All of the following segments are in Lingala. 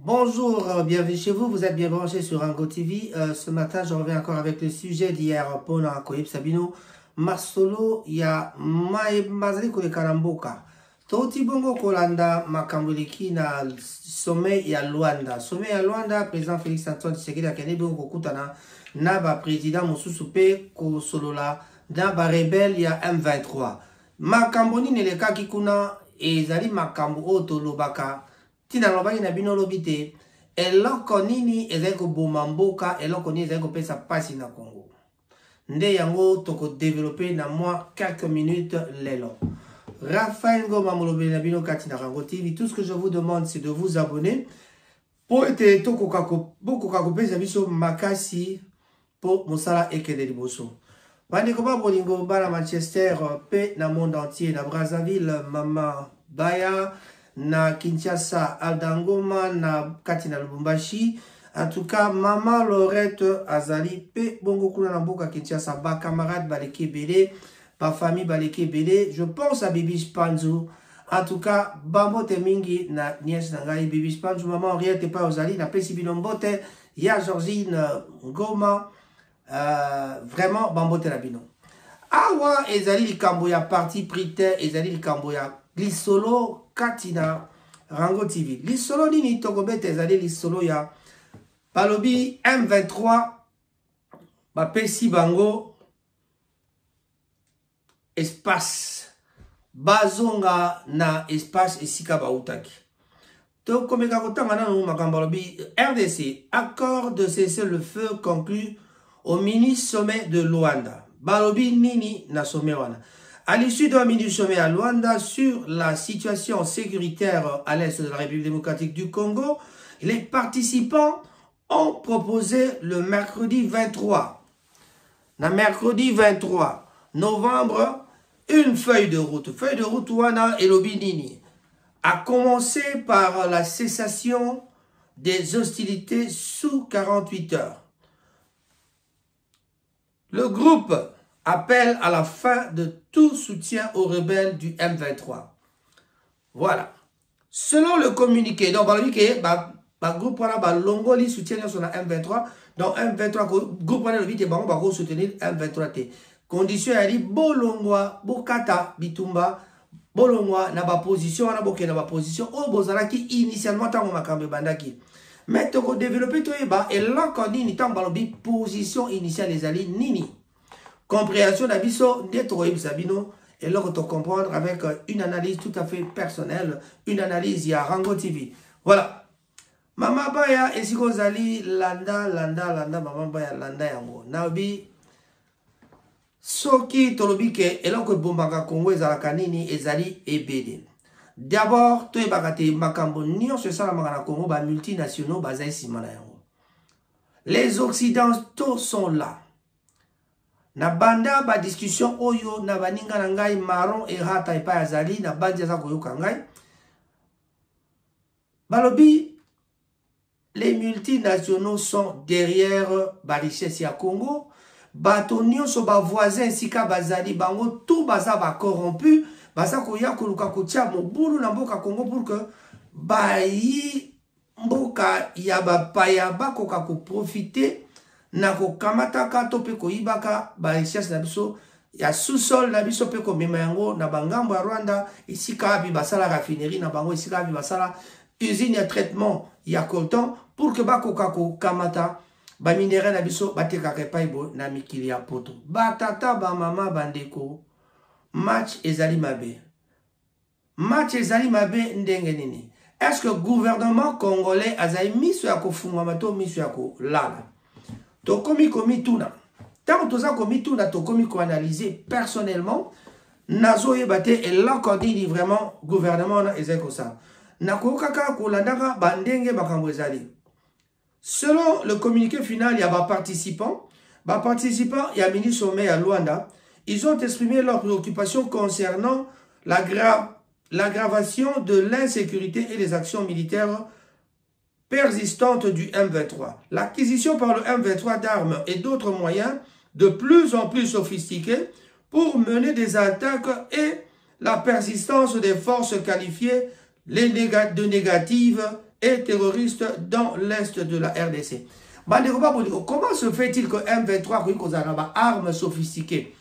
Bonjour, bienvenue chez vous, vous êtes bien branchés sur Rango TV. Ce matin, je reviens encore avec le sujet d'hier, Pona Koyib Sabino, Masolo, ya Mazali Kole Karamboka. Toti Bongo Kolanda, Makambuliki na sommet ya Luanda. Sommet ya Luanda, président Félix Antoine Tshisekedi Akene Bongo Kutana, Naba président Moussousoupe, Kosolola, Naba rebelle ya M23. Makamboni Neleka Kikuna, Ezali Makambu Oto Lobaka. Tina lobaki na bino lobite eloko nini ezali koboma mboka eloko nini ezali kopesa pasi na Congo nde yango toko développer na moi quelques minutes lelo. Raphaël Ngoma molobeli na bino kati na Rango TV. Tout ce que je vous demande c'est de vous abonner pour ete toko kako pesa biso makasi po mosala ekende liboso. Bandeko ba bolingo bana Manchester pe na monde entier na Brazzaville mama Baya na Kinshasa, Aldangoma, na Katina Lubumbashi. En tout cas, Maman Lorette Azali, Pe Bongo Kuna Namboka Kinshasa, ba camarade Baleke Bele, ba famille Baleke Bele. Je pense à Bibi Spanzu. En tout cas, Bambote Mingi na Nies Nangai, Bibi Spanzu, Maman Henriette pas Ozali, na Pesi Bilombote, ya Georgine Ngoma, vraiment Bambote Labino. Awa Ezali Likamboya parti prite, Ezali Likamboya Lisolo Katina Rango TV. Lisolo nini tokobete ezali lisolo ya balobi M23 bapesi bango espace bazonga na espace esika bautaki. Tokomeka kotanga nanu makambo balobi RDC accord de cesser le feu conclu au mini sommet de Luanda. Balobi nini na sommet wana. À l'issue d'un mini-sommet à Luanda sur la situation sécuritaire à l'est de la République démocratique du Congo, les participants ont proposé le mercredi 23 novembre une feuille de route. Feuille de route wana elobi nini. A commencer par la cessation des hostilités sous 48 heures. Le groupe appelle à la fin de tout soutien aux rebelles du M23. Voilà. Selon le communiqué, donc, le groupe Longoli soutient sur la M23. Donc, M23, groupe va soutenir M23. Condition, il dit, Bolongwa, Bokata, Bitumba, Bolongwa, n'a pas position, n'a pas position, au Bozaraki, initialement, tant qu'on bandaki. Mais, tu as développé, et là, quand on dit, position initiale, les alliés, nini. Compréhension d'abisso d'être Sabino et là on te comprendre avec une analyse tout à fait personnelle, une analyse il y a Rango TV. Voilà. Mama Baya esikozali landa Mama Baya landa yango. Nabi soki tolobi ke eloko bombaka Congo ezalaka nini ezali ebede. D'abord to ebakate makambo nyonso esalamaka na Congo ba multinationaux bazali sima na yango. Les occidentaux sont là. Na banda ba discussion oyo na baninga na ngai maron et rata epa azali na bandi za koyoka ngai balobi les multinationaux sont derrière ba richesse ya Congo bato nyonso ba voisin sika bazali bango tout baza ba corrompu baza koya koluka kotia mobulu na mboka Congo pour que bayi mboka ya bapaya bakoka ko profiter na ko kamata ka to pe ko ibaka ba richesse na biso ya sous-sol na biso pe ko mema yango na bangambo ya Rwanda isika bi basala raffinerie na bango isika bi basala usine ya traitement ya coltan pour que ba ko kamata ba minerai na biso bateka ka paibo na mikili ya poto ba tata ba mama bandeko match ezali mabe ndenge nini. Est-ce que le gouvernement congolais azali miso ya kofungwa mato miso ya ko lala tokomi komi tuna. Tant que toza komi tuna tokomi ko analyser personnellement nazo yebate et là quand dit vraiment gouvernement na ezeko ça. Nako kaka ko landaka bandenge bakambo ezali. Selon le communiqué final, il y a des participants. Les participants, il y a mini sommet à Luanda. Ils ont exprimé leurs préoccupations concernant l'aggravation de l'insécurité et les actions militaires persistante du M23. L'acquisition par le M23 d'armes et d'autres moyens de plus en plus sophistiqués pour mener des attaques et la persistance des forces qualifiées de négatives et terroristes dans l'est de la RDC. Comment se fait-il que M23 a des armes sophistiquées?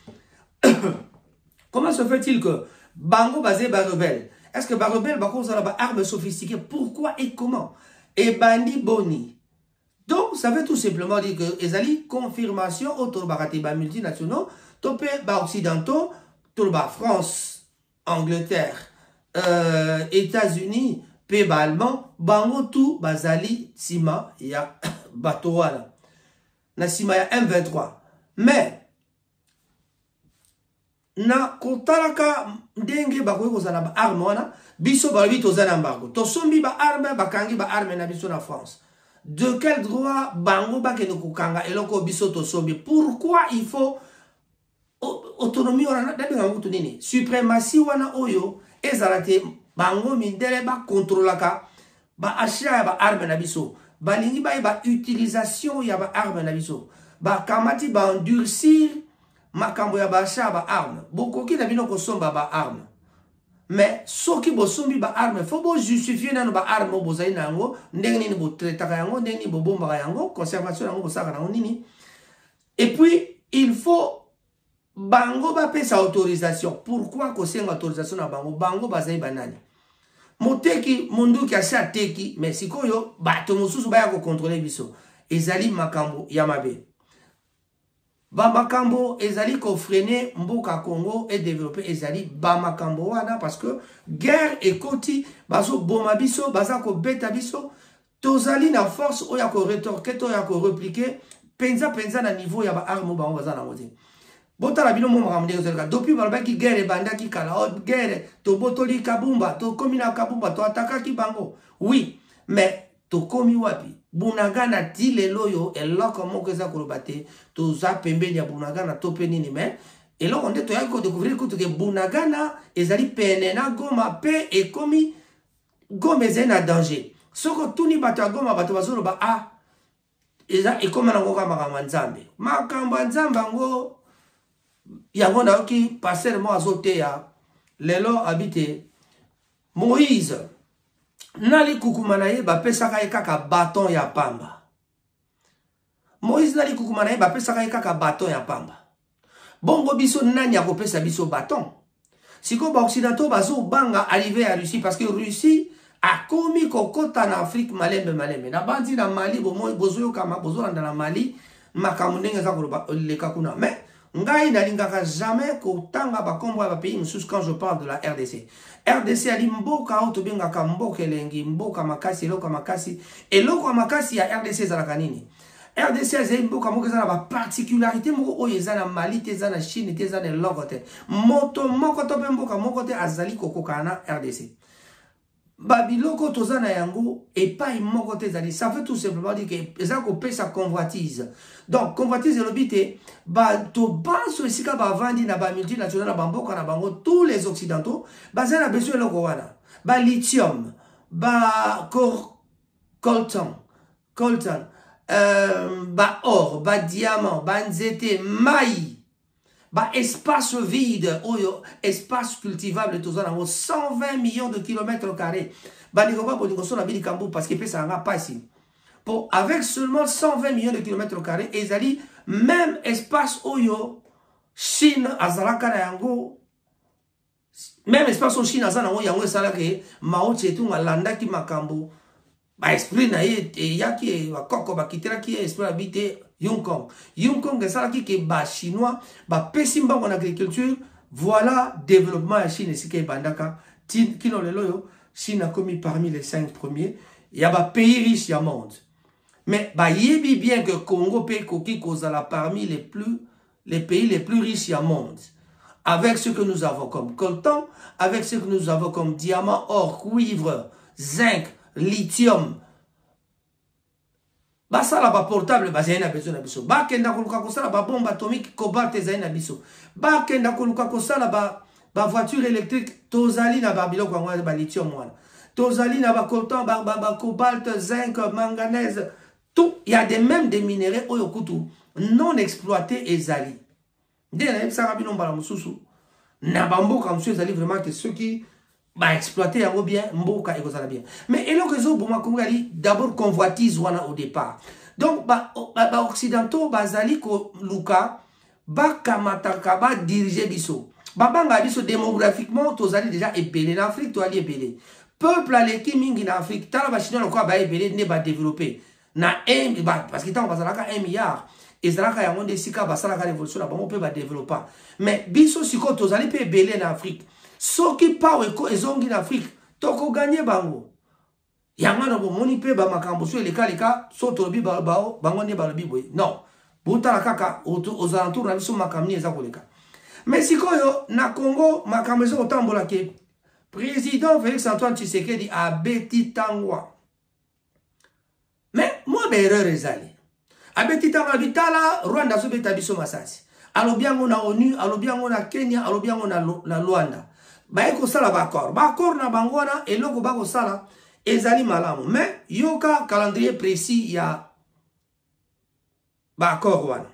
Comment se fait-il que Bango basé Barrebel? Est-ce que Barrebel a des armes sophistiquées? Pourquoi et comment? Et Bandi Boni. Donc, ça veut tout simplement dire que les alliés confirmation autour de multinationaux, topé occidentaux, tout France, Angleterre, États-Unis, pays allemand, bango tout bazali sima il y a bateau là. Na sima il y a M23. Mais na kotalaka ndenge bakoyi kozala ba arme wana biso balobi tozana mbango. To sombi ba arme bakangi ba arme na biso na France. De quel droit bango bakene kokanga eloko biso to sombi? Pourquoi il faut autonomie wana dabenga ngutu nini? Suprématie wana oyo ezalate bango mindele ba contrôlaka ba achat ya ba arme na biso. Balingi ba utilisation ya ba arme na biso. Ba kamati ba endurcir makambo ya ba achat ba arme. Bokoki na bino ko somba ba arme. Mais soki bo sombi ba arme faut bo justifier nano ba arme bo zai nango ndenge nini bo traitaka yango ndenge nini bo bomba yango conservation yango bo saka nango nini. Et puis il faut bango ba pesa autorisation. Pourquoi ko senga autorisation na bango? Bango bazai banani. Moteki mundu ki asha teki mais sikoyo bato mosusu ba ya ko contrôler biso. Ezali makambo ya mabe. Ba makambo ezali ko freiner mboka Congo et développer ezali ba makambo wana parce que guerre et koti bazo boma biso baza ko beta biso tozali na force oya ko rétorquer to ya ko répliquer penza na niveau ya ba arme ba baza na ngote. Botala bino mo makambo ndezo depuis balobaki guerre bandaki kala guerre to botoli kabumba to komina kabumba to atakaki bango. Oui, mais to komi wapi? Bunagana tile loyo eloko moko eza kolobate to za pembeni ya Bunagana to penini mais eloko nde to yaki ko découvrir que Bunagana ezali pene na Goma pe e komi Goma ezena danger. Soko tuni bato ya Goma bato bazolo ba ah eza e koma na ngoka makambo nzambe. Makambo nzambe ngo yango na ki passer mo azote ya lelo habite Moïse nali kukumana ye bapesaka ye kaka bâton ya pamba. Moïse nali kukumana ye bapesaka ye kaka bâton ya pamba. Bongo biso nani akopesa biso bâton? Siko ba occidentaux bazo banga arrivé à Russie parce que Russie a komi kokota na Afrique malembe. Na bandi na Mali bozo kama bozo landa na Mali makambo ndenge za koloba leka kuna. Mais ngai nalingaka jamais kotanga bakombo ya pays mususu quand je parle de la RDC. RDC ali mboka auto bengaka mboka elengi mboka makasi eloko makasi ya RDC ezalaka nini? RDC ezali mboka moko ezala ba particularité moko oyo ezala na Mali te ezala na Chine te ezala na eloko te. Moto moko to pe mboka moko te azali kokoka na RDC. Babiloko tozana yango epai moko te ezali. Ça veut tout simplement dire que ezala kopesa convoitise. Donc convoitise elobite bato banso esika bavandi na ba multinational na bamboka na bango tous les occidentaux bazana na besoin eloko wana. Ba lithium, ba coltan, ba or, ba diamant, ba nzete, maï. Bah, espace vide, espace cultivable, tout ça, 120 millions de kilomètres carrés. Bah, parce que ça n'a pas ici. Avec seulement 120 millions de kilomètres carrés, et ils même espace oyo, Chine, Azalaka yango, même espace au Chine, Azalaka yango, Salake, Mao Tse-tung, Landa ki makambo, bah, esprit na ye, yaki, koko, bah, kitera ki, esprit habité, Yong Kong est qui ba chinois ba pesimba en agriculture. Voilà développement à Chine ici qui bandaka kino le loyo. Chine a commis parmi les 5 premiers. Il y a ba pays riches ya monde. Mais ba yebi bien que Congo pays koki kozala parmi les pays les plus riches ya monde. Avec ce que nous avons comme coltan, avec ce que nous avons comme diamant, or, cuivre, zinc, lithium. Basala ba portable bazena besoin na biso. Ba kenda koluka kosala ba bombe atomique cobalt ezana biso. Ba kenda koluka kosala ba voiture électrique tozali na ba biloko ngwa ba lithium wana. Tozali na ba coltan ba cobalt, zinc, manganèse, tout il y a même des minéraux oyo kutu non exploités ezali. Ndena yebisa bino mbala mususu. Na ba mboka mususu ezali vraiment que ceux qui Bah exploiter yango bien, mboka et ça bien. Mais et donc les Boma Congo d'abord convoitise wana au départ. Donc bah occidentaux bazali ko luka ba kamataka ba diriger biso. Ba banga biso démographiquement tozali déjà épelé en Afrique, to ali épelé. Peuple aleki mingi en Afrique, tala ba chinois ko ba épelé ne ba développer. Na parce que tant bazalaka 1 milliard. Et zalaka yango de sika basalaka révolution na bango pe ba développer. Mais biso siko tozali pe épelé en Afrique. Ce qui parle en Afrique, toko gagné bango. Yangana bo moni pe ba makambo so leka so tolobi bao bango ne balobi boy. Non. Buta la kaka aux alentours na biso makamni eza koleka. Mais sikoyo na Congo makambo so otambola ke président Félix Antoine Tshisekedi a beti tangwa. Mais moi erreur ezali. A beti tangwa bitala Rwanda so beta biso masasi. Alobiango na ONU, alobiango na Kenya, alobiango na Luanda. Baeko sala bakor. Bakor na bangwana et loko bako sala ezali malamu. Mais yoka calendrier précis ya bakor wana.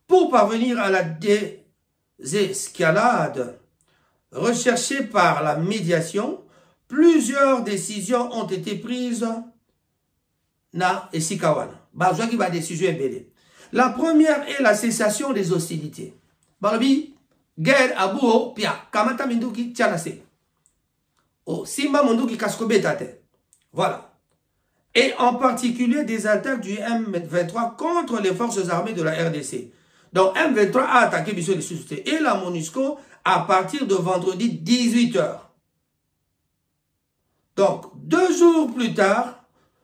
Pour parvenir à la désescalade recherchée par la médiation, plusieurs décisions ont été prises na esikawana. Bazwa ki ba décision ebele. La première est la cessation des hostilités. Balobi guerre abuo pia kamata minduki tianase. O simba munduki kaskobetate. Voilà. Et en particulier des attaques du M23 contre les forces armées de la RDC. Donc M23 a attaqué Bissau de Susté et la MONUSCO à partir de vendredi 18h. Donc 2 jours plus tard,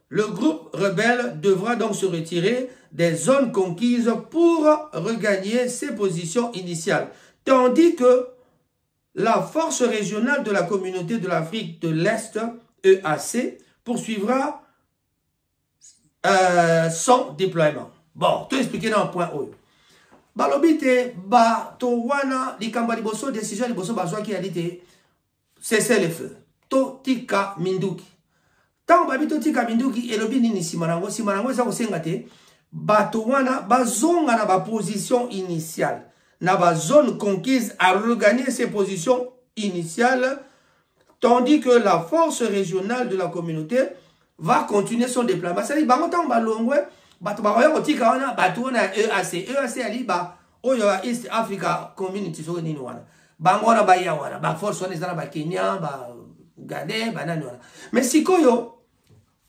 le groupe rebelle devra donc se retirer des zones conquises pour regagner ses positions initiales. Tandis que la force régionale de la communauté de l'Afrique de l'Est, EAC, poursuivra son déploiement. Bon, tout expliqué dans le point O. Balobite, Towana, Likamba Liboso, décision Liboso, Bazwa qui a dit cessez le feu. To tika minduki. Tant babito tika minduki, elobi nini simanango, simanango, ça vous sengate, Towana, bazonga na ba position initiale. Na ba zone conquise à regagner ses positions initiales, tandis que la force régionale de la communauté va continuer son déploiement. C'est-à-dire, bangotan balongwe, batobaroya kotika wana, batouana EAC. EAC ali ba oyo East Africa Community so nini wana. Bangona ba ya wana, ba force wana ezana ba Kenya, ba Uganda, ba nani wana. Mais sikoyo,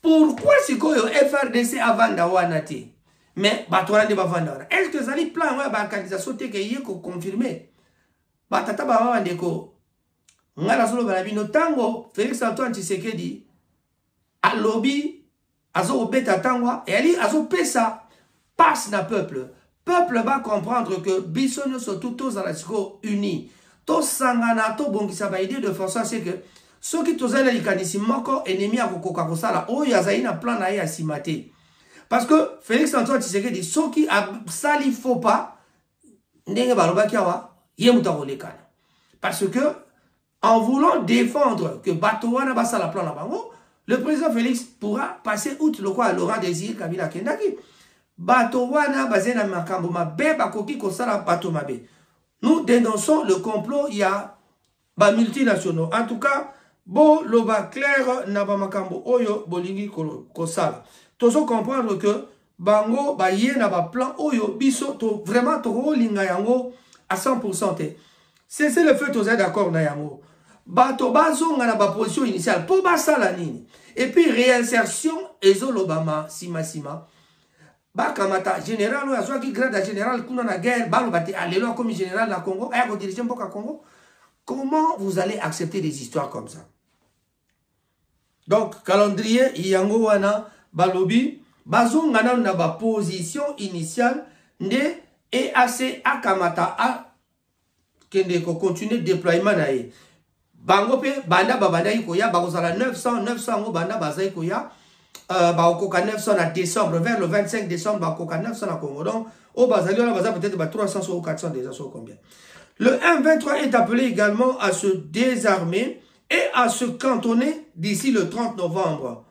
pourquoi sikoyo FRDC avanda wana ti? Mais batouana de bavanda wana. Est-ce que zali plan wa ba candidat sauté ke yeko confirmer? Batata ba wana ndeko ngala solo balabino tango Félix Antoine Tshisekedi a lobby azo beta tangwa et ali azo pesa passe na peuple va comprendre que bisono sont tous à la siko unis to sangana to bongisa ba idée de force c'est que ceux qui tozana likanisi moko ennemi a kokoka kosala oyo azaina plan na ya simate parce que Félix Antoine Tshisekedi ceux qui a sali faut pas ndenge baloba kiawa yemuta kolekana parce que en voulant défendre que Batowana basa la plan la bango, le président Félix pourra passer outre le quoi Laurent Désiré Kabila Kendaki. Batowana bazena makambo mabe bakoki kosala bato mabe. Nous dénonçons le complot, il y a ba multinationaux. En tout cas, bo loba clair na ba makambo oyo bolingi kosala. Tozo comprendre que bango ba ye na ba plan oyo biso to vraiment to linga yango à 100%. C'est le fait aux d'accord na yango. Bato bazonga na ba position initiale pour basala nini. Et puis réinsertion ezolobama sima. Ba kamata général ou azwa ki grade général kuna na guerre balo bati alelo comme général na Congo aya ko diriger mboka Congo. Comment vous allez accepter des histoires comme ça? Donc calendrier yango wana balobi bazonga na ba position initiale nde EAC akamata a kende ko continuer déploiement na ye. Bango pe banda babanda ikoya bakozala 900 ngo banda bazai koya bakoka 900 à décembre vers le 25 décembre bakoka 900 à Congo donc au bazali on va peut-être 300 ou 400 déjà sur combien. Le M23 est appelé également à se désarmer et à se cantonner d'ici le 30 novembre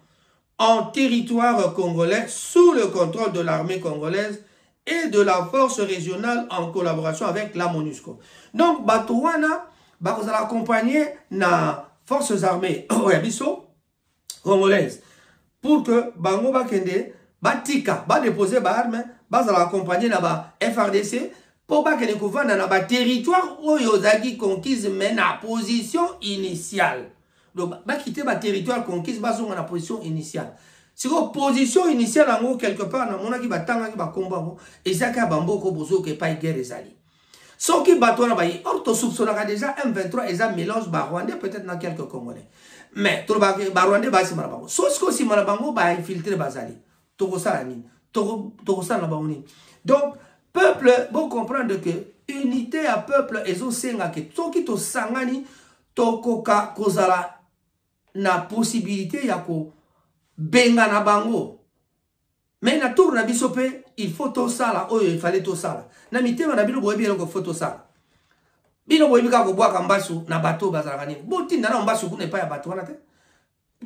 en territoire congolais sous le contrôle de l'armée congolaise et de la force régionale en collaboration avec la MONUSCO. Donc Batouana va vous accompagner na forces armées oyabiso congolaises pour que bango bakende batika ba déposer ba armes bazala accompagner na ba FRDC pour bakende kovanda na ba territoire oyo zaki conquise mais na position initiale. Donc ba quitter ba territoire conquise bazonga na position initiale. Si la position initiale en quelque part na mona ki batanga ki ba combat ngo ezaka bamboko bozo ke pa guerre ezali. So qui bateau na bayi, or to soupçonnera déjà M23 et ça mélange Rwandais peut-être dans quelques Congolais. Mais tout Rwandais va si malabango. So ce que si malabango va infiltrer bazali. Toko ça la nini. Toko ça na baoni. Donc peuple bon comprendre que unité à peuple ezo senga ke to ki to sangani toko ka kozala na possibilité ya ko benga na bango. Mais na tour na bisope il faut tout ça là, oh il fallait tout ça là. Na mitema na bino boyebi eloko faut tout ça là. Bino boyebi ka ko boaka mbasu na bateau bazala nini. Boti na mbasu kuna pa ya bateau wana te.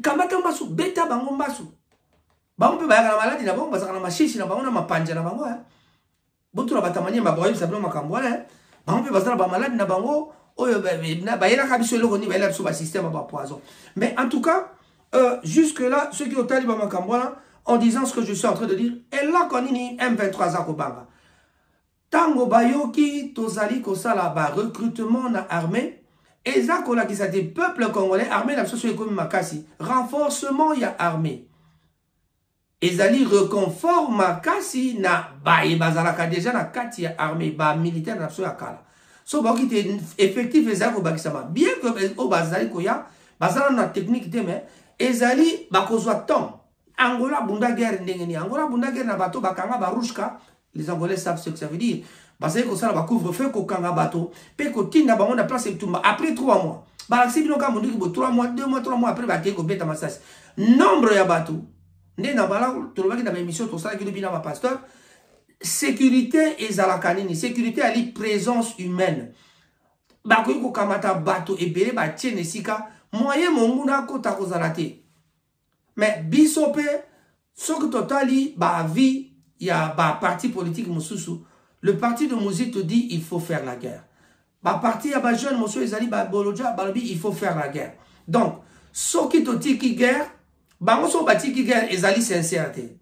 Kamata mbasu beta bango mbasu. Bango pe bayaka na maladi na bango bazala na mashishi na bango na mapanja na bango hein. Botu na batamanye ba boyebi sabino makambo wana. Bango pe bazala ba maladi na bango oyo na bayela ka biso eloko ni bayela biso ba système ba poison. Mais en tout cas jusque là ceux qui ont tali ba makambo wana en disant ce que je suis en train de dire, et là qu'on y M23 Zakobanga. Tango Bayoki, Tozali Kosala, recrutement na armée, et Zakola qui s'est dit peuple congolais, armée la socio-économique Makasi, renforcement y a armée. Et Zali reconfort Makasi na Baye Bazalaka déjà na Kati ya armée, ba militaire na socio-akala. So Bayoki était effectif et Zakobakisama. Bien que au Bazali Koya, Bazala na technique de mais, et Zali Bakozwa Tom. Angola bunda guerre ndengeni Angola bunda guerre na bateau bakanga barushka les Angolais savent ce que ça veut dire parce que ça ba couvre-feu ko kanga bateau pe ko tinda bango na place etumba après 3 mois ba si bino ka mundu ki 3 mois 2 mois 3 mois après ba ke ko beta masasi nombre ya bateau nde na bala to lobaki na émission to sala ki bina ba pasteur sécurité ezalaka nini sécurité ali présence humaine ba ko kamata bateau ebele ba tiene sika moyen monguna ko ta ko zalate. Mais bisope, ce que totali, bah vie, il y a bah parti politique mususu. Le parti de Mouzi te dit il faut faire la guerre. Bah parti ya bah jeune monsieur Ezali bah Bolodja Balobi il faut faire la guerre. Donc ce qui te dit qui guerre, bah on so bati qui guerre Ezali sincérité.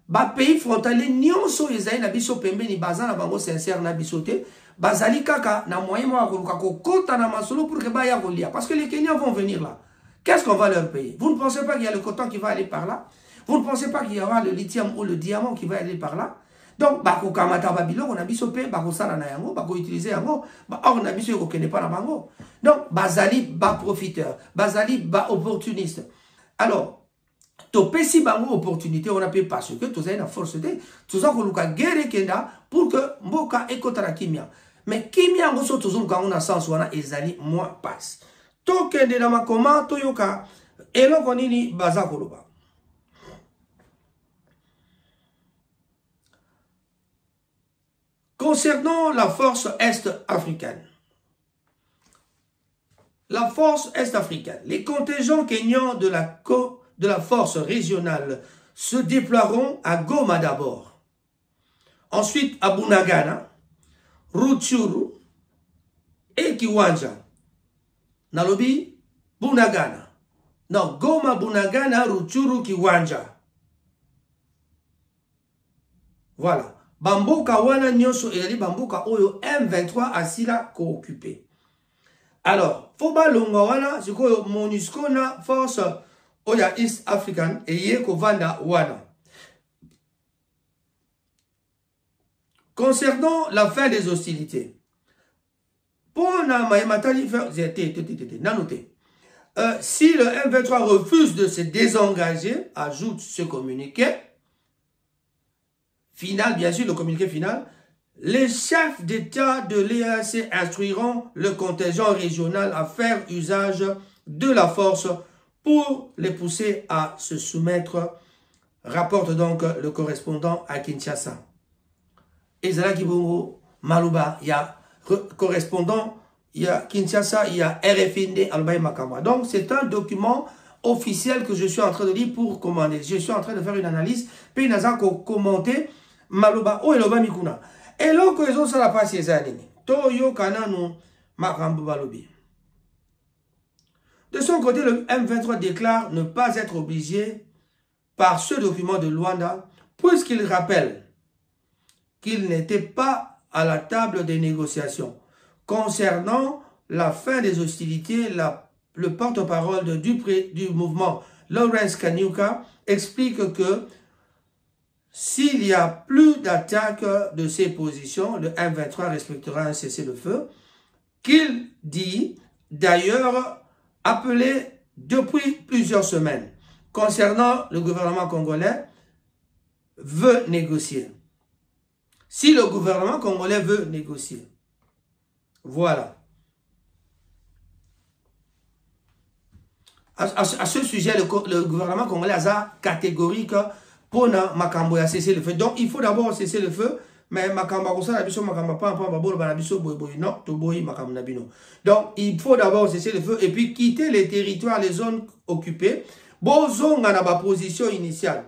Bah pays frontalier nyonso Ezali na biso pembe ni bazan na bango sincère na bisote. Bah zali kaka na moyen mo akoluka ko kota na masolo pour que bah ya kolia parce que les Kenyans vont venir là. Qu'est-ce qu'on va leur payer? Vous ne pensez pas qu'il y a le coton qui va aller par là? Vous ne pensez pas qu'il y aura le lithium ou le diamant qui va aller par là? Donc, bako kamata babilo, on a bisope, bako sala na yango, bako utiliser yango, or on a biso ko kene pas na bango. Donc, bazali ba profiteur, bazali ba opportuniste. Alors, to pesi bango opportunité, on a payé parce que tous na force de, tous en koluka guerre kenda pour que mboka ekotara kimia. Mais kimia ngoso toujours quand on a sens wana ezali moi passe. Tokende na makoma toyoka eloko nini baza koloba. Concernant la force est-africaine. La force est-africaine. Les contingents kenyans de la force régionale se déploieront à Goma d'abord. Ensuite à Bunagana, Rutshuru et Kiwanja. Nalobi, Bunagana. Non, Goma, Bunagana, Rutshuru, Kiwanja. Voilà. Bamboka wana nyonso ezali bamboka oyo M23 asila ko occupé. Alors, foba longa wana sikoyo MONUSCO na force oya East African eye ko vanda wana. Concernant la fin des hostilités. Pour na maïmatali faire nanoté. Si le M23 refuse de se désengager, ajoute ce communiqué final, bien sûr, le communiqué final, les chefs d'État de l'EAC instruiront le contingent régional à faire usage de la force pour les pousser à se soumettre, rapporte donc le correspondant à Kinshasa. Et Zala Kibongo, Malouba, il y a correspondant, il y a Kinshasa, il y a RFND, Albaï Makama. Donc c'est un document officiel que je suis en train de lire pour commander. Je suis en train de faire une analyse, puis Naza commenter Malouba, oh Eloba Mikuna. Et là, que ils ont ça la passe, to yo kananu makambo balobi. De son côté, le M23 déclare ne pas être obligé par ce document de Luanda, puisqu'il rappelle qu'il n'était pas à la table des négociations. Concernant la fin des hostilités, le porte-parole du mouvement, Lawrence Kanyuka, explique que s'il n'y a plus d'attaque de ces positions, le M23 respectera un cessez-le-feu, qu'il dit d'ailleurs appelé depuis plusieurs semaines. Concernant le gouvernement congolais, veut négocier. Si le gouvernement congolais veut négocier. Voilà. À ce sujet, le gouvernement congolais a catégorique pour Makambo a cessé le feu. Donc, il faut d'abord cesser le feu. Mais Makambo donc, il faut d'abord cesser le feu et puis quitter les territoires, les zones occupées. Bozo na ba position initiale.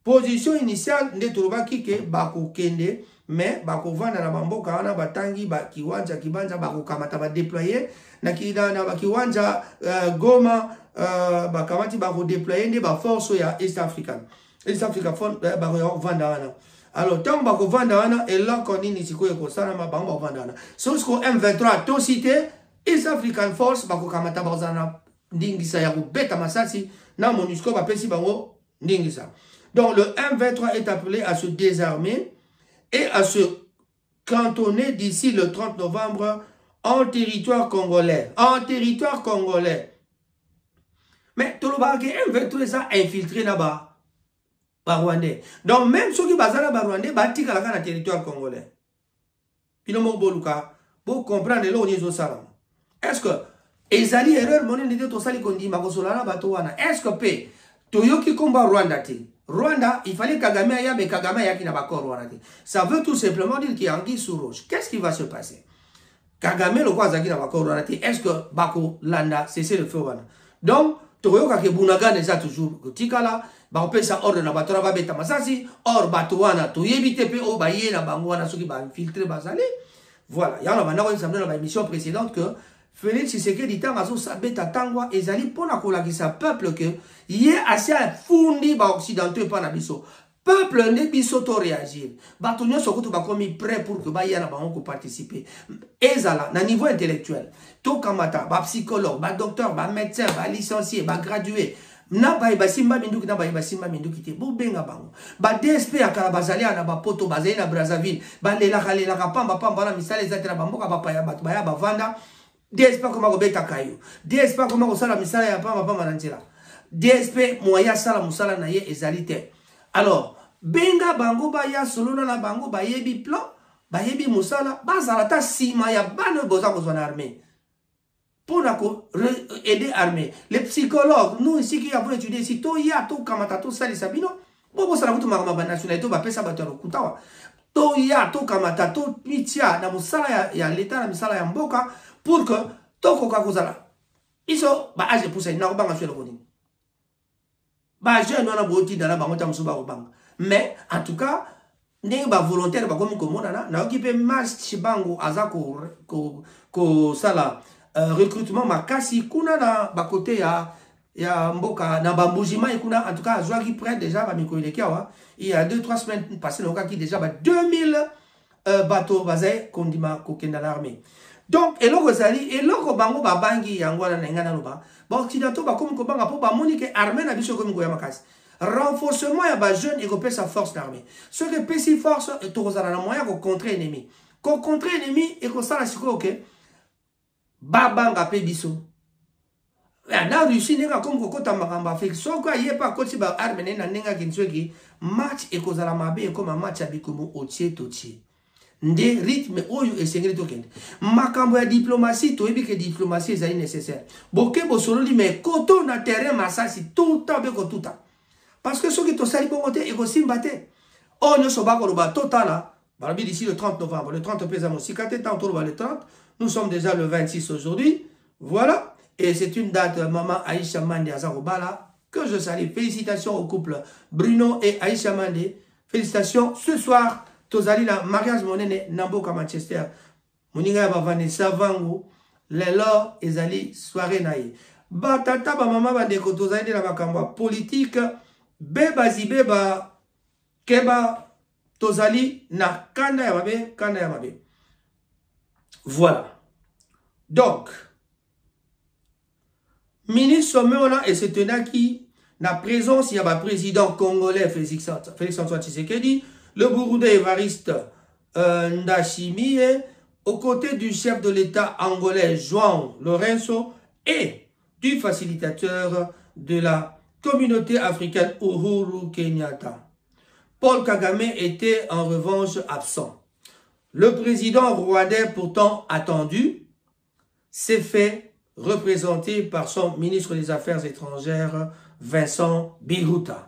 Position initiale, ne trouva kike bako kende, mais bako vanda na bamboka wana batangi ba kiwanja kibanja bako kamata ba déployer na ba kiwanja Goma bakamati bako déployer ne ba force ya East African. East Africa fond bako vanda wana. Alors tant bako vanda wana et là qu'on ni siko ko sana ma bako vanda wana. So ce M23 to cité East African Force bako kamata bazana ndingisa ya kubeta masasi na MONUSCO ba pesi bango ndingisa. Donc le M23 est appelé à se désarmer et à se cantonner d'ici le 30 novembre en territoire congolais. En territoire congolais. Mais tout le monde M23 ça infiltré là-bas. Rwandais. Donc même ceux qui basent là-bas Rwandais, bâti dans le territoire congolais. Puis le mot Boluka, pour comprendre le on est salam. Est-ce que ezali erreur monnaie n'était au sali kondi makosola batowana. Est-ce que pe toyoki combat Rwanda ti? Rwanda, il fallait Kagame aya, mais Kagame aya qui n'a pas encore Rwanda. Ça veut tout simplement dire qu'il y a anguille sous roche. Qu'est-ce qui va se passer? Kagame le quoi qui n'a pas encore Rwanda. Est-ce que Bako Landa c'est le feu? Donc, Toyoka ke Bunaga déjà toujours Tikala, on peut ça ordre na batora ba beta masasi, or batowana to yebite pe o baye na bangwana soki ba infiltrer bazali. Voilà, il y en a maintenant une semaine dans l'émission précédente que Félix Tshisekedi dit mazo sabeta tangwa ezali pona kolakisa peuple que yé assez fundi ba occidentaux pa na biso. Peuple ne biso to réagir. Batonyo sokoto ba komi prêt pour que ba yana ba on participer. Ezala na niveau intellectuel. To kamata ba psychologue, ba docteur, ba médecin, ba licencié, ba gradué. Na ba simba minduki na ba simba minduki te bo benga bango. Ba DSP akala bazali na ba poto bazali na Brazzaville. Ba lela pamba na misale za tera bamboka ba paya ba ba vanda. DSP comment robeta kayo. DSP comment osala misala ya pamba na nzela. DSP moya sala musala na ye ezalité. Alors, benga bango ba ya solo na bango ba yebi plan, ba yebi musala, ba zalata sima ya bano boza kozwa na armée. Pour aider l'armée. Les psychologues, nous ici qui avons étudié ici, to ya to kamata to sali sabino, bobo sala kutu marama ba nationalité ba pesa batero kutawa. To ya to kamata to mitia na musala ya l'état na misala ya mboka pour que to koka kozala. Iso ba age pour ça na ko banga sur le coding. Ba jeune wana boti dans la bango ta musuba banga. Mais en tout cas, ne ba volontaire ba comme komona na occupé marche chibango azako ko sala recrutement makasi kuna na ba côté ya mboka na bambujima kuna en tout cas azwa qui prête déjà ba mikoelekiawa il y a 2-3 semaines passé le qui déjà ba 2000 bateaux bazai kondima kokenda l'armée. Donc eloko zali eloko bango ba bangi yangwana na ngana loba ba occidentaux ba comme ko banga po ba monique armée na biso comme goya makasi. Renforcement ya ba jeune et ko sa force d'armée. Ce que pesi force et to kozala na moyen ko contrer ennemi. Ko contrer ennemi et ko sala siko OK. Babanga pe biso. Na Russie nenga comme kokota makamba fait soko yepa koti ba arme na nenga kintsweki match e kozala mabe comme match abikumu otie totie. Nde rythme oyo esengeli tokende. Makambo ya diplomatie to yebi que diplomatie est nécessaire. Boke bosolo li mais koto na terrain masasi tout temps be ko tout temps. Parce que ceux qui to sali bongote e ko simbate. On ne soba ko ba totala. Barabi d'ici le 30 novembre, le 30 pesamo sikate tant le 30. Nous sommes déjà le 26 aujourd'hui. Voilà. Et c'est une date, maman Aïcha Mande Azarobala, que je salue. Félicitations au couple Bruno et Aïcha Mande. Félicitations. Ce soir, Tozali la mariage monene Namboka Manchester. Moninga Bavane Savango. Lelo Ezali soirée naïe. batata ba mama bandeko tozali na makambo politique beba zibeba keba tozali na kanda ya mabe. Voilà. Donc, ministre Meona et Setenaki, la présence, il y a le président congolais Félix-Antoine Tshisekedi, le Burundais Évariste Ndashimi, aux côtés du chef de l'État angolais João Lourenço et du facilitateur de la communauté africaine Uhuru Kenyatta. Paul Kagame était en revanche absent. Le président rwandais, pourtant attendu, s'est fait représenter par son ministre des Affaires étrangères, Vincent Biruta.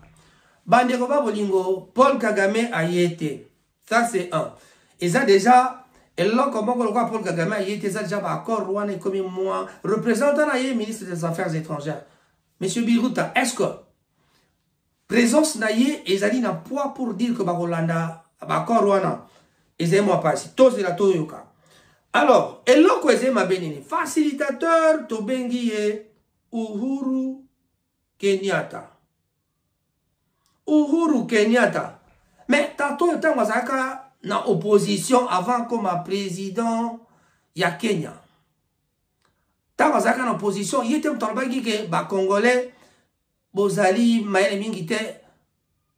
Bandekoba Bolingo, Paul Kagame a y été. Ça, c'est un. Et ça, déjà, et là, comment on voit Paul Kagame a y été, ça, déjà, accord rwandais comme moi, représentant à ministre des Affaires étrangères. Monsieur Biruta, est-ce que présence naïe et Zali n'a poids pour dire que Bakolanda, accord rwandais, et moi pas ici, tous la Toyoka. Alors, et là, quoi, c'est ma bénine, facilitateur, Tobengi Uhuru Kenyatta. Uhuru Kenyatta. Mais, tato, il y a opposition avant comme président, il y a Kenya. Tant que ça en opposition, il y a un Congolais, Bozali, Maël Mingite,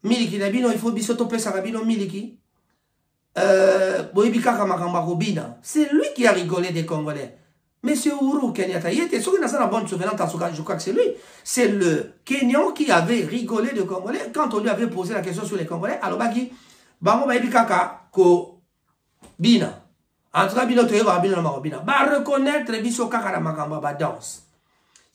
Miliki Nabino, il faut bisotoper Sarabino Miliki. C'est lui qui a rigolé des Congolais. Monsieur Uhuru Kenyatta, il était sûr qu'il a une bonne souvenance, je crois que c'est lui. C'est le Kenyan qui avait rigolé des Congolais quand on lui avait posé la question sur les Congolais. Alors, Bango Baibikaka, Ko Bina. Entre Bino Toyeva, Bino Marobina. Ba reconnaître Biso Kaka la Makamba, ba danse.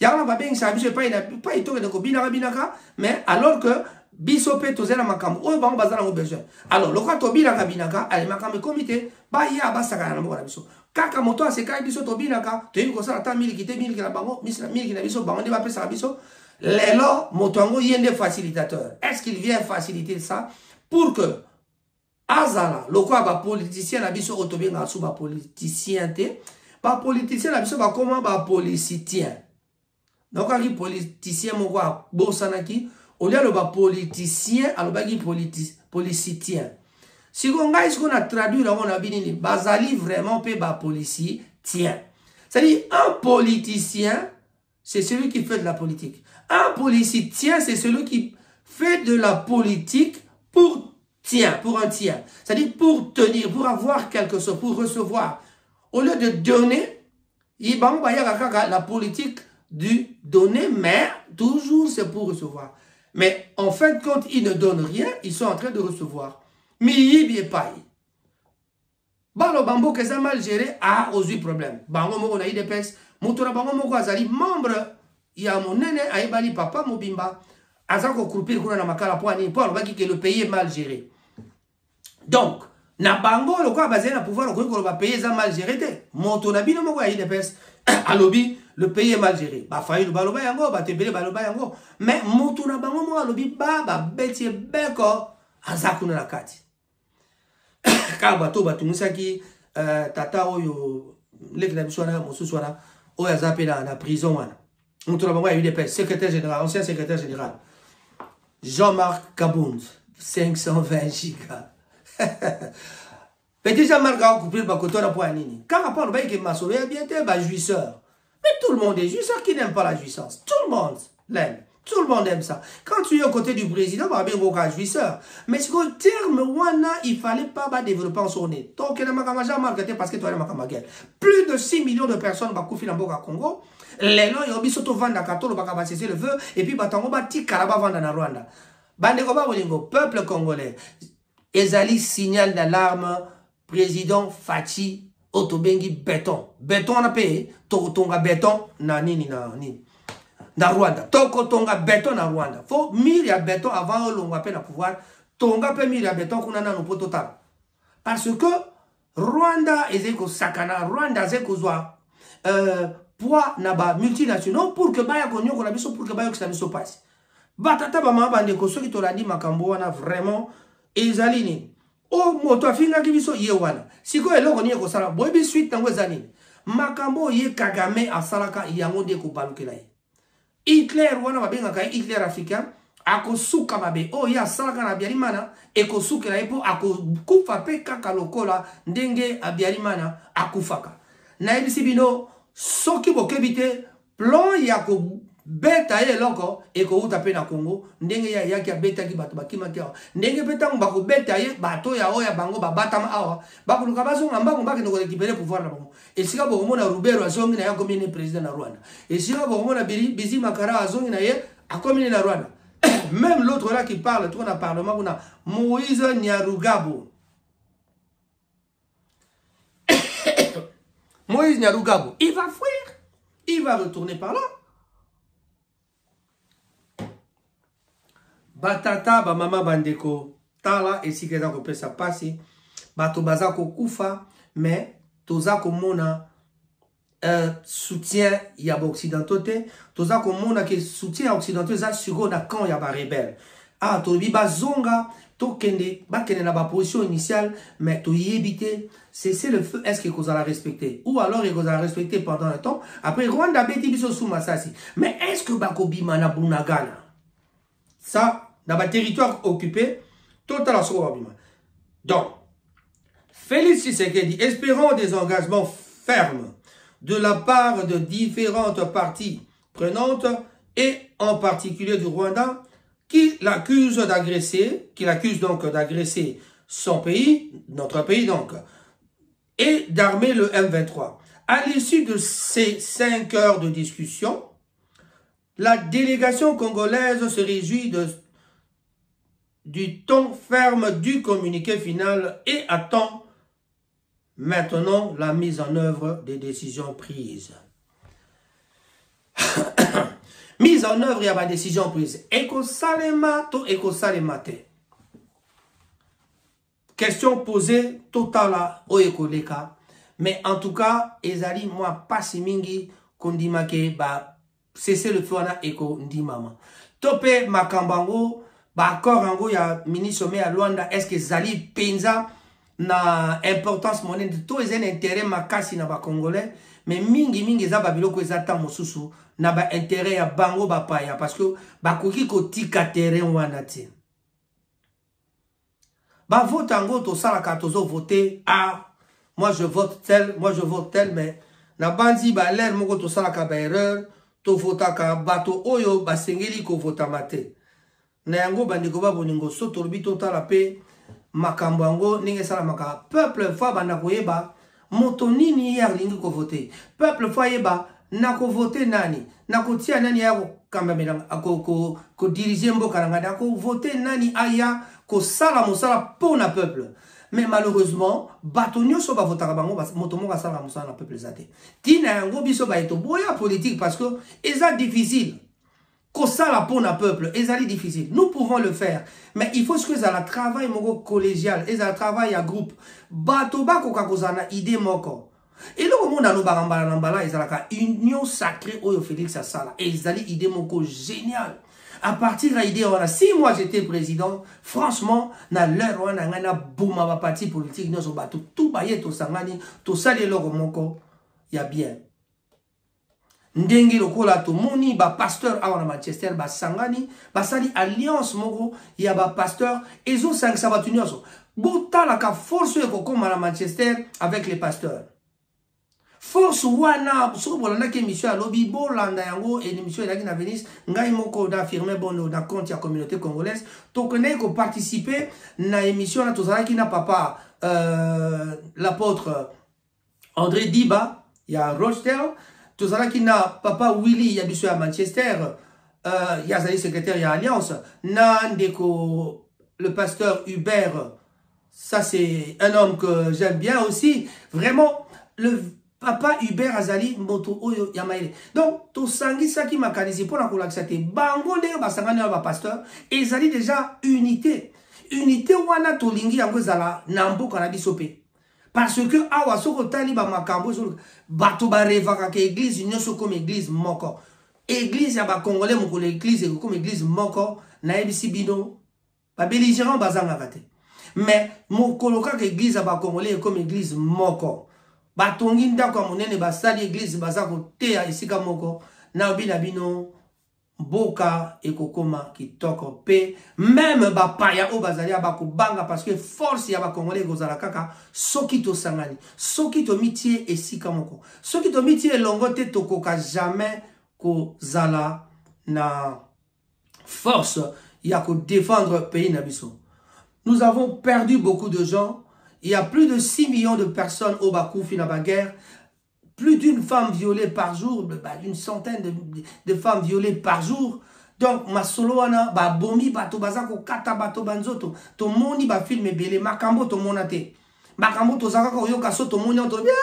Y'a pas bien ça, je pas été de Kobina Binaka, mais alors que Biso pe toze la Makamba, oh, Bango Bazana au besoin. Alors, le cas Tobina Kabinaka, elle Makamba comité, ba ya Basaka la Morabiso. Kaka moto, c'est Kai Biso Tobinaka, tu es comme ça, ta mille qui te mille qui la Bango, mille qui la Biso, Bango, va passer à Biso. Les lots, Motongo, il y a des facilitateurs. Est-ce qu'il vient faciliter ça pour que Azala, le quoi, ba politicien la biso autobéna sous ba politicien te, ba politicien la biso ba comment ba politicien. Donc quand il politicien mon quoi, bosanaki, au lieu de ba politicien, alors ba qui politicien. Si on a ce qu'on a traduit là, on a bien dit, bazali vraiment pe ba politicien. C'est-à-dire un politicien, c'est celui qui fait de la politique. Un politicien, c'est celui qui fait de la politique pour un tien. C'est-à-dire pour tenir, pour avoir quelque chose, pour recevoir. Au lieu de donner, il y a la politique du donner, mais toujours c'est pour recevoir. Mais en fin de compte, ils ne donnent rien, ils sont en train de recevoir. Mais il n'y a pas. Balo Bambo que ça mal géré a aussi problème. Bango moko na IDPS, motora bango moko azali membre, il y a mon nene aibali papa mobimba, azako croupir kuna na makala poani, pour que le pays est mal géré. Donc, na bango le quoi basé na pouvoir le va payer ça mal géré te. Moto na bino moko ya IDPS, alobi le pays est mal géré. Ba fayi le baloba yango, ba tebele baloba yango. Mais moto na bango mo alobi ba beti beko azaku na kati. Ka bato batungisaki tata oyo leki na biso na mosusu wana oyo azape na prison wana. Moto na bango ya UDPS, secrétaire général, ancien secrétaire général. Jean-Marc Kabound, 520 gigas. Petit Jean-Marc a coupé le bakoto na pour nini. Car rapport le que Masolo est bien bah jouisseur. Mais tout le monde est jouisseur qui n'aime pas la jouissance. Tout le monde l'aime. Tout le monde aime ça. Quand tu es aux côtés du président, bah bien gros jouisseur. Mais ce que terme wana, il fallait pas développer en son nez. Donc il a Jean-Marc parce que toi il plus de 6 millions de personnes bah koufi na boka Congo. Les gens ils ont bisoto vendre à Katolo bah va cesser le feu et puis bah tango bah ti karaba vendre na Rwanda. Bande koba bolingo peuple congolais. Ezali signal d'alarme, président Fachi Otobengi béton. Béton on a payé, tonga béton na nini na nini. Na Rwanda. Toko tonga béton na Rwanda. Faut mille ya béton avant l'on appelle à pouvoir. Tonga pe mille ya béton qu'on a dans nos total. Parce que Rwanda ezeko sakana, Rwanda zeko zwa poids na ba multinationaux pour que baya konyo ko biso pour que baya ko biso passe. Batata ba mama bande ko soki to la di makambo wana vraiment ezalini o moto afinga kibiso ye wana siko eloko ni ko sala boyebi suite tango ezalini makambo ye Kagame asalaka yango de ko balukela ye Hitler wana babengaka Hitler africain akosuka mabe o ya salaka na Habyarimana ekosukela epo akokufa pe kaka lokola ndenge Habyarimana akufaka. Nayebisi bino soki bokebite plan ya ko beta ye loko eko uta pe na Congo ndenge ya yaki beta ki bato bakimaki awa ndenge petango bako beta ye bato ya oya bango babatama awa bakuluka bazonga mbango bakende ko récupérer pouvoir na bango esika bokomona Rubero azongi na ya komine président na Rwanda esika bokomona Bizi Makara azongi na ye akomine na Rwanda. Même l'autre là qui parle tout dans le parlement on a Moïse Nyarugabo. Moïse Nyarugabo il va fuir, il va retourner par là. Batata ba mama bandeko tala esikeza ko pesa pasi bato bazako kufa mais toza ko mona soutien ya ba occidentaux te toza ko mona que soutien occidentaux za sugo na camp ya ba rebelle ah to bi bazonga to kende ba kende na ba position initiale mais to yebite cesser le feu est-ce que vous allez respecter ou alors vous allez respecter pendant un temps après Rwanda beti biso sous Masasi mais est-ce que bako bima na Bunagana ça dans le territoire occupé, total à donc, Félix Tshisekedi, espérant des engagements fermes de la part de différentes parties prenantes et en particulier du Rwanda, qui l'accuse donc d'agresser son pays, notre pays donc, et d'armer le M23. À l'issue de ces 5 heures de discussion, la délégation congolaise se réjouit du ton ferme du communiqué final et attend maintenant la mise en œuvre des décisions prises. Mise en œuvre, il y a des décisions prises. Ekosalema to ekosalema te. Question posée totala o ekoleka. Mais en tout cas, ezali moi pas si mingi kondimake ba cesser le feu na eko ndimama. Tope makambango ba korango ya ministre sommet à Luanda est-ce que zali penza na importance monnaie de tout un intérêt makasi na ba congolais mais mingi za babiloko ezata mosusu na ba intérêt ya bango ba paya parce que ba koki ko tika terrain wana ti ba vote ango to sala ka tozo voter ah moi je vote tel mais na bandi ba l'air moko to sala ka ba erreur to vota ka bato oyo ba sengeli ko vota mate na yango bandeko ba boningo so tolobi totala pe makambo yango ninge sala maka peuple fa banda koyeba moto nini ya lingi ko voter peuple fa yeba na ko voter nani na ko tia nani ya ko kambamela ko diriger mboka ngada ko voter nani aya ko sala mosala pour na peuple mais malheureusement batonyo so ba votaka bango moto mo ka sala mosala na peuple zate tina yango biso ba eto boya politique parce que eza difficile. Ça la pour un peuple, c'est difficile. Nous pouvons le faire, mais il faut que ça la travail moko collégial, et ça travail à groupe. Bato ba koka kozana idée moko. Et le monde anu barambala nambala, ça la union sacrée oyo Félix Asala, et ça idée moko génial. À partir de l'idée, si moi j'étais président, franchement, na l'heure on a ngana bouma ba parti politique, nous on bato tout baye to sangani, to sali logo moko, ya bien. Ndenge lokola to moni ba pasteur awa na Manchester ba sangani ba sali alliance moko ya ba pasteur ezo sang sabatu nyonso botala ka force ko koma na Manchester avec les pasteurs force wana so bolanda ke mission à lobby bolanda yango et émission elaki na Venise ngai moko d'affirmer bon na compte ya communauté congolaise to connaît ko participer na émission na tozalaki na papa l'apôtre André Diba ya Rochester. Tout ça qui n'a papa Willy y a biso à Manchester, y a zali secrétaire y a Alliance, Nandeko le pasteur Hubert, ça c'est un homme que j'aime bien aussi, vraiment le papa Hubert Azali moto oyo yamaile. Donc tout sangi ça qui m'a canalisé pour la colaxate, bango de basangani ba pasteur, et zali déjà unité wana tolingi yango zala nambo kana bisope. Parce que awa soko tali ba makambo bato ba revaka ke église nyonso comme église moko. Église ya ba congolais moko l'église comme église moko na ebisi bino ba belligérant bazanga kate. Mais mokoloka ke église ya ba congolais comme église moko. Ba tongi ndako monene ba sali église bazako te ya esika moko na obina bino Boka et kokoma qui toko pe même ba paya o bazali ba ko banga parce que force ya ba congolais gozala kaka soki to sangani soki to mitie esika moko soki to mitie longote to koka jamais ko zala na force ya ko défendre pays na biso. Nous avons perdu beaucoup de gens. Il y a plus de 6 millions de personnes au Bakoufi na ba guerre. Plus d'une femme violée par jour, une centaine de femmes violées par jour. Donc, masolo wana, ba bomi bato bazako kata bato banzoto. To moni ba film belé, makambo to monate. Makambo to zaka ko yoka so to moni to bien.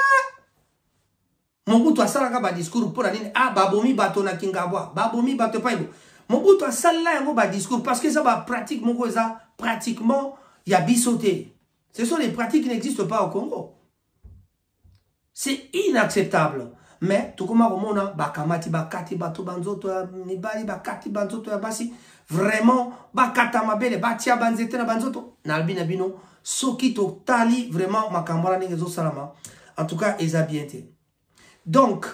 Mobutu asalaka ba discours pour nini ah ba bomi bato na kingabwa. Ba bomi bato pa ibo. Mobutu asala yango ba discours parce que ça ba pratique moko ça pratiquement il y a bisoté. Ce sont des pratiques qui n'existent pas au Congo. C'est inacceptable. Mais, tout comme on a bakamati bakati bato banzoto nibali bakati banzoto ya basi vraiment bakata mabele batia banzete na banzoto nalbina bino soki to tali vraiment makambara ningezo salama. En tout cas, ils a bien été. Donc,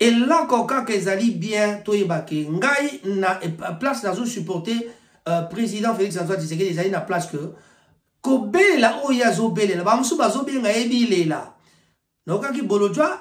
et là koka que ezali bien to yebake ngai na place na zo supporter président Félix Antoine Tshisekedi ezali na place que kobele la oya zo bele la ba musu bazo benga ebile la. Nokaki bolojwa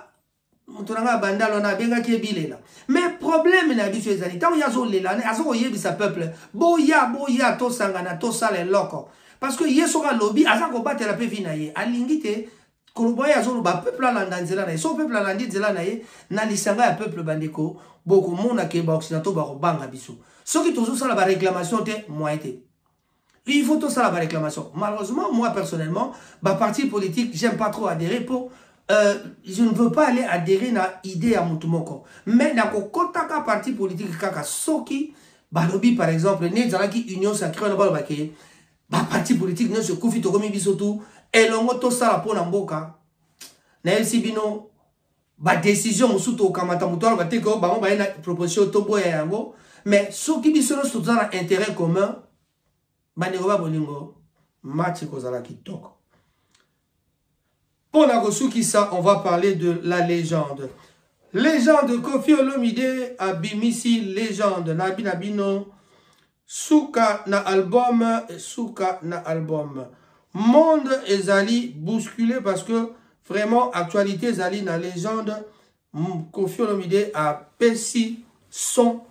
mutunanga bandalo na benga ki ebilela. Mais problème na biso ezali tant yazo lela azo yebisa peuple boya to sangana to sale loko parce que yeso ka lobby azako batela pe vina ye alingite koloboya yazo ba peuple la ndanzela na so peuple la ndanzela na ye na lisanga ya peuple bandeko boko mona ke ba occidentaux ba banga biso soki tozo sala ba réclamation te moi été. Il faut tout ça la réclamation. Malheureusement moi personnellement ba parti politique j'aime pas trop adhérer pour je ne veux pas aller adhérer à l'idée à Moutoumoko. Mais dans le parti politique, kaka soki, balobi par exemple, né dans la union sacrée, on va le parti politique, ne se confie au bisotou, et l'on a tout ça la peau n'amboka. N'a si bino, ba décision musuto kamata mutoa ba teko ba ba na proposition tobo ya yango, mais soki bisono sur un intérêt commun, ba ne ba bolingo, match kozala kitoko. Pour la ça, on va parler de la légende. Légende Koffi Olomide Abimisi légende Nabino Souka na album Monde ezali bousculé parce que vraiment actualité ezali na légende Koffi Olomide a pesi son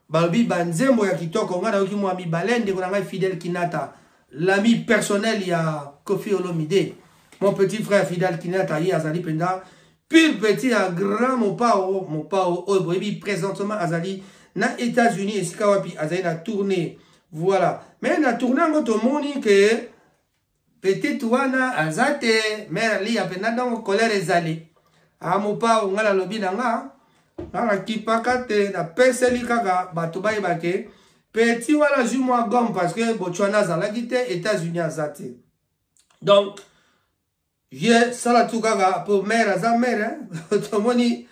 balbi banzembo ya kitoko ngana oki mwami balende konanga Fidel Kinata l'ami personnel ya Koffi Olomide. Mon petit frère Fidel Kinata yi azali penda pile petit à grand mon pao oboyebi présentement azali na États-Unis et sikawapi azali na tournée voilà mais na tournée ngoto moni que petit wana azate mais li apenda donc colère ezali a mon pao ngala lobi nanga na kipakate na peseli kaka bato bayebake petit wala ju moi gomme parce que Botswana zalaki te États-Unis azate donc je sala tukaga pour mère à mère tomoni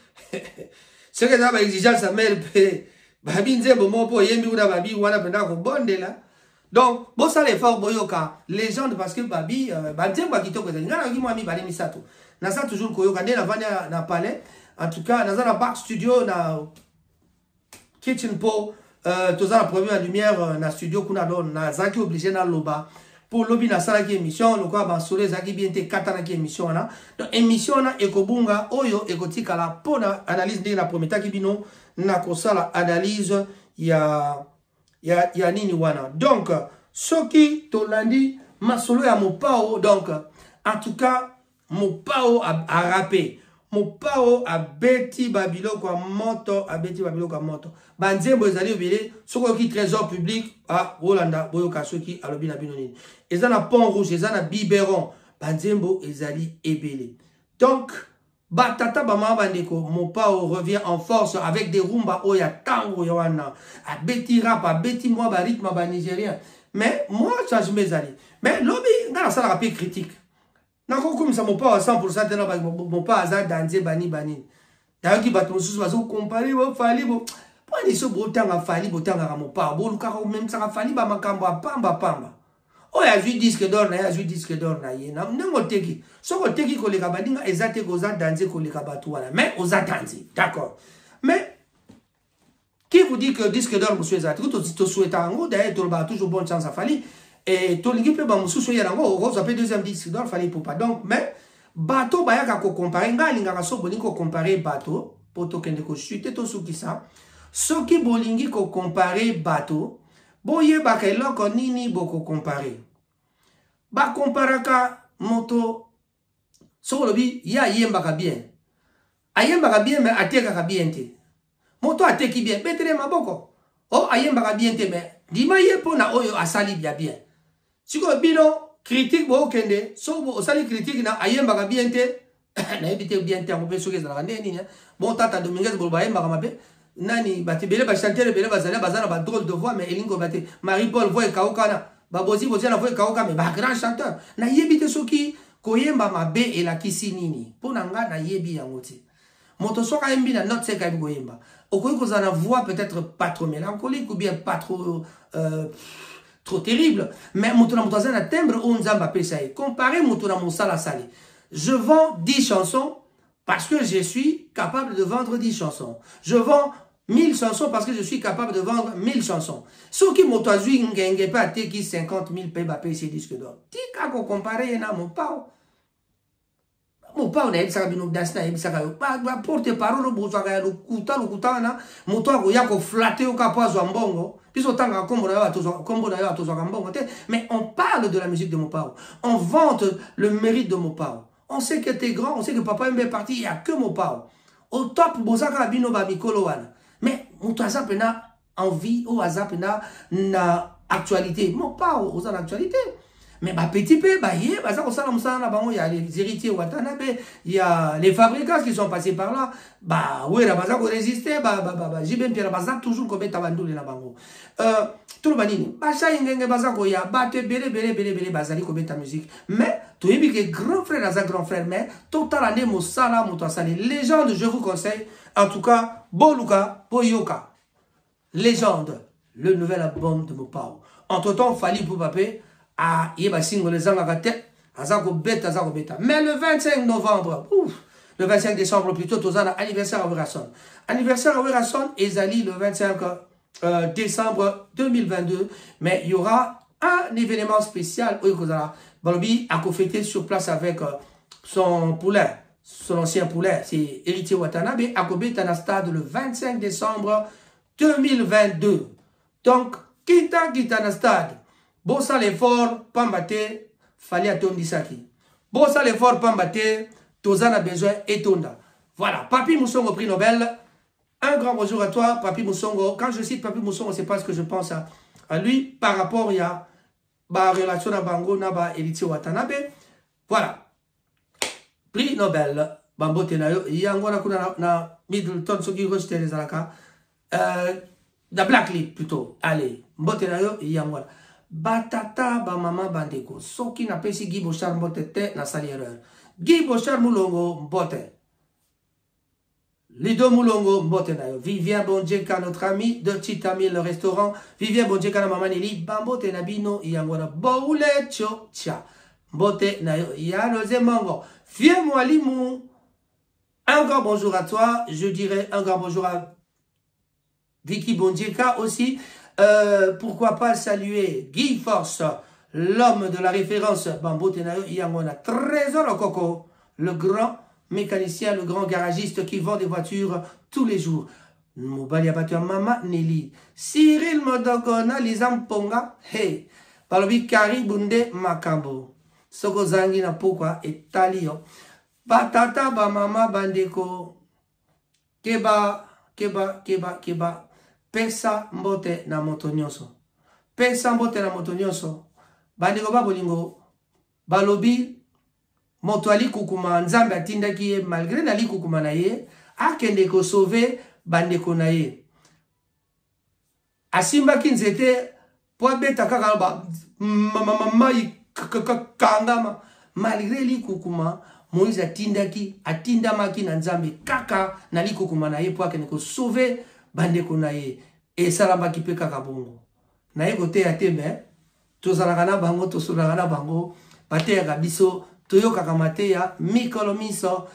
ce que ça va exiger sa mère pe babi nzembo mopo yembi una babi wana penda ko bondela donc bo sala effort boyoka légende parce que babi banzembo kitoko ngana ki mwami bali misato na ça toujours koyoka ndena vanya na palais en tout cas na za na back studio na kitchen po toza la première lumière na studio kuna don na zaki obligé na loba pour lobby na sala ki émission lokwa ba sole zaki bien te katana ki émission na donc émission na ekobunga oyo ekotika la pona analyse de la prometa ki bino na kosala analyse ya nini wana donc soki tolandi masolo ya mopao donc en tout cas mopao a rappé mopao a beti babilo kwa moto a beti babilo kwa moto banzembo ezali obele soko ki trésor public a Rolanda boyoka soki alobi na bino nini ezana pont rouge ezana biberon banzembo ezali ebele donc batata bama bandeko mopao revient en force avec des rumba oya tango yawana a beti rap a beti moi ba rythme ba nigérien mais moi ça je m'ezali mais lobby ngana sala rapé critique nako comme ça mon pas à 100% na mon pas à danser bani d'ailleurs qui bato sous bazo comparer bo fali bo pas ni so botanga fali botanga mon pas bo luka même ça fali ba makambo pamba o ya ju disque d'or na ye na ngo teki so ko teki ko le ka badinga ezate ko za danser ko le ka bato wala mais oza danser d'accord mais Qui vous dit que disque d'or, monsieur Ezati, tu souhaites un gros, d'ailleurs, tu as toujours bonne chance à Fali. Et tu l'équipe, monsieur souhaites un gros, vous avez deuxième disque d'or, Fali pour pas. Donc, mais, bateau, bah, y'a qu'à comparer, nga so bolingi ko comparer bateau, pour to kende ko chute, to sou ki sa. So ki bolingi ko comparer bateau, boye ba ke loko nini boko comparer. Ba comparaka moto, so lobi, ya yemba ka bien. Ayemba ka bien, mais ateka ka bien te. Moto ateki bien, betere maboko. Oh, ayemba ka bien te, mais dima ye pona oyo asali bien bien. Si ko bino critique bo kende, so bo osali critique na ayemba ka bien te, na ebite bien te, on peut souke za rande ni. Bon tata Dominguez bo ba ayemba ka mabe. Nani bati bele ba chanter bele ba zana ba drôle de voix, mais elingo bati Marie-Paul voix kaokana. Ba bozi na voix kaoka, mais ba grand chanteur. Na yebite soki koyemba mabe et la kisi nini. Pona nga na yebi yango te. Moto soka yembi na note seka yembi koyemba. Okoyi kozana voix peut-être pas trop mélancolique ou bien pas trop trop terrible, mais moutona moutouazen a timbre ou nzamba pesaï. Comparez moutona moussala sali. Je vends 10 chansons parce que je suis capable de vendre 10 chansons. Je vends 1000 chansons parce que je suis capable de vendre 1000 chansons. Ce qui moutouazui n'genge pas teki 50 000 peba paye ces disques d'or. Tika ko comparer na mon pao. Mon pao na ebisaka bino dasna ebisaka yo. Ba porte parole bozaka ya lukuta na moto ako ya ko flatter au kapoazo mbongo. Mais on parle de la musique de Mopao. On vante le mérite de Mopao. On sait que t'es grand, on sait que papa est parti, il n'y a que Mopao. Au top, Bozaka Bino Babikolo Wana. Mais Moutazap n'a envie, ou Azap n'a actualité. Mopao, aux actualité. Mais bah petit peu, bah il y a les héritiers Watanabe, il y a les fabricants qui sont passés par là. Bah oui, la base a résisté, j'ai bien Pierre Bazak toujours comme Tabandoul et la bango. Tout le banini, bah ça y est, Bazako ya, bah te bélé bazali comme ta musique. Mais tu es que grand frère dans un grand frère, mais total année Moussala, Moutouassali, légende, je vous conseille, en tout cas, Boluka, Boyoka, légende, le nouvel album de Mopao. Entre temps, Fali Poupapé. Ah, il va signer les angles azako beta. Mais le 25 novembre, le 25 décembre plutôt, tout ça, anniversaire à Werason. Anniversaire à Werason, Ezali le 25 décembre 2022. Mais il y aura un événement spécial. Balobi a fêté sur place avec son poulet, son ancien poulet, c'est Héritier Watanabe, a fêté dans le stade le 25 décembre 2022. Donc, Kita dans le stade. Bossa l'effort, pambate, fallait attendre Saki. Bossa l'effort, pambate, Tozan a besoin et tonda. Voilà, Papi Moussongo, prix Nobel. Un grand bonjour à toi, Papi Moussongo. Quand je cite Papi Moussongo, c'est parce que je pense à lui par rapport à la relation à Bango, Naba, Héritier Watanabe. Voilà. Prix Nobel. Bambo Tenayo, Yangona Kuna na Middleton, Sogi Roster les Alaka. Da Blackley plutôt. Allez, Mbotenayo, Yangona. Batata ba mama bandeko soki na pesi Guy Bochard mbote te na sali erreur. Guy Bochard Moulongo mbote. Lido Moulongo mbote na yo. Vivien Bonjeka notre ami de Chitami le restaurant. Vivien Bonjeka na mama Nelly bambote na bino yangona boule cho cha. Mbote na yo yano zemongo. Viens Mwalimu. Un grand bonjour à toi, je dirais un grand bonjour à Vicky Bonjeka aussi. Pourquoi pas saluer Guy Force, l'homme de la référence Bambo Tenayo Yangona, Trésor Coco, le grand mécanicien, le grand garagiste qui vend des voitures tous les jours. Moubalia Batua Mama Nelly, Cyril Modogona, Lizamponga, hey, Palobi Kari Bunde Makambo, Soko Zangi na pourquoi et Talio, Batata Bamama Bandeko, Keba. Pesa mbote na motonyoso. Pesa mbote na motonyoso. Bandeko babolingo. Balobi. Moto ali kukuma nzambe atinda kiye. Malgré na li kukuma na ye. Akende ko sauve bandeko na ye. Asimba kinzete. Po beta kakaba. Kangama. Malgré li kukuma. Moïse atinda maki na nzambe. Kaka na li kukuma na ye. Po akende ko sauve bandeko na ye e salamba ki pe kaka bongo na ye kote ya tembe tozalaka na bango tosolaka na bango bateyaka biso toyokaka mateya mikolo miso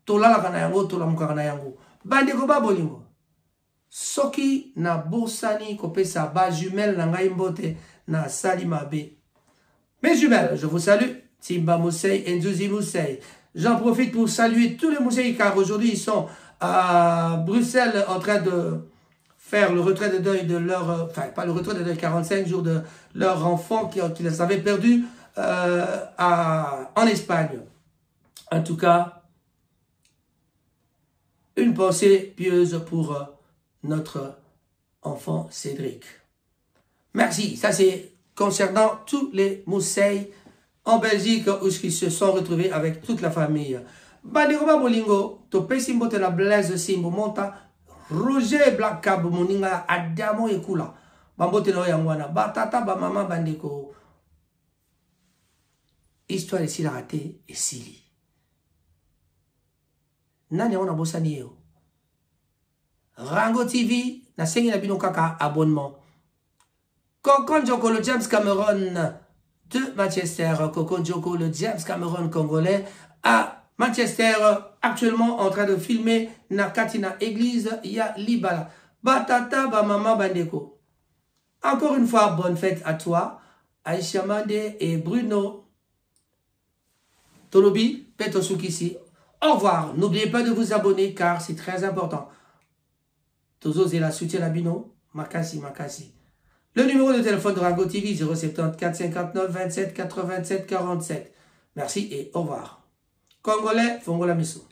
tolalaka na yango tolamukaka na yango bandeko babolingo Soki na bosani kopesa ba jumelle na ngai mbote na salimabe. Mes jumelles, je vous salue. Timba Moussei, Nzouzi Moussei. J'en profite pour saluer tous les Moussei car aujourd'hui ils sont à Bruxelles en train de faire le retrait de deuil de leur... Enfin, pas le retrait de deuil, 45 jours de leur enfant qui les avait perdus en Espagne. En tout cas, une pensée pieuse pour notre enfant Cédric. Merci. Ça, c'est concernant tous les Moussei en Belgique où ils se sont retrouvés avec toute la famille. Bandiroba Bolingo, Topesi Mbote la Blaise Simbo Monta, Roger Black Cab Moninga, Adamo Ekula, Bambote no Yangwana, Batata Bamama Bandeko. Histoire ici la raté et Sili. Nani on a bossani yo. Rango TV, na sengi na bino kaka abonnement. Kokon Joko le James Cameron de Manchester, Kokon Joko le James Cameron congolais à Manchester, actuellement en train de filmer Nakatina Église, ya Libala. Batata Bamama Bandeko. Encore une fois, bonne fête à toi, Aïcha Mande et Bruno Tolobi, Petosukisi. Au revoir. N'oubliez pas de vous abonner car c'est très important. Tozo Zela soutien à Bino, Makasi. Le numéro de téléphone de Rango TV 074 59 27 87 47. Merci et au revoir. Congolais, Fongola Misso.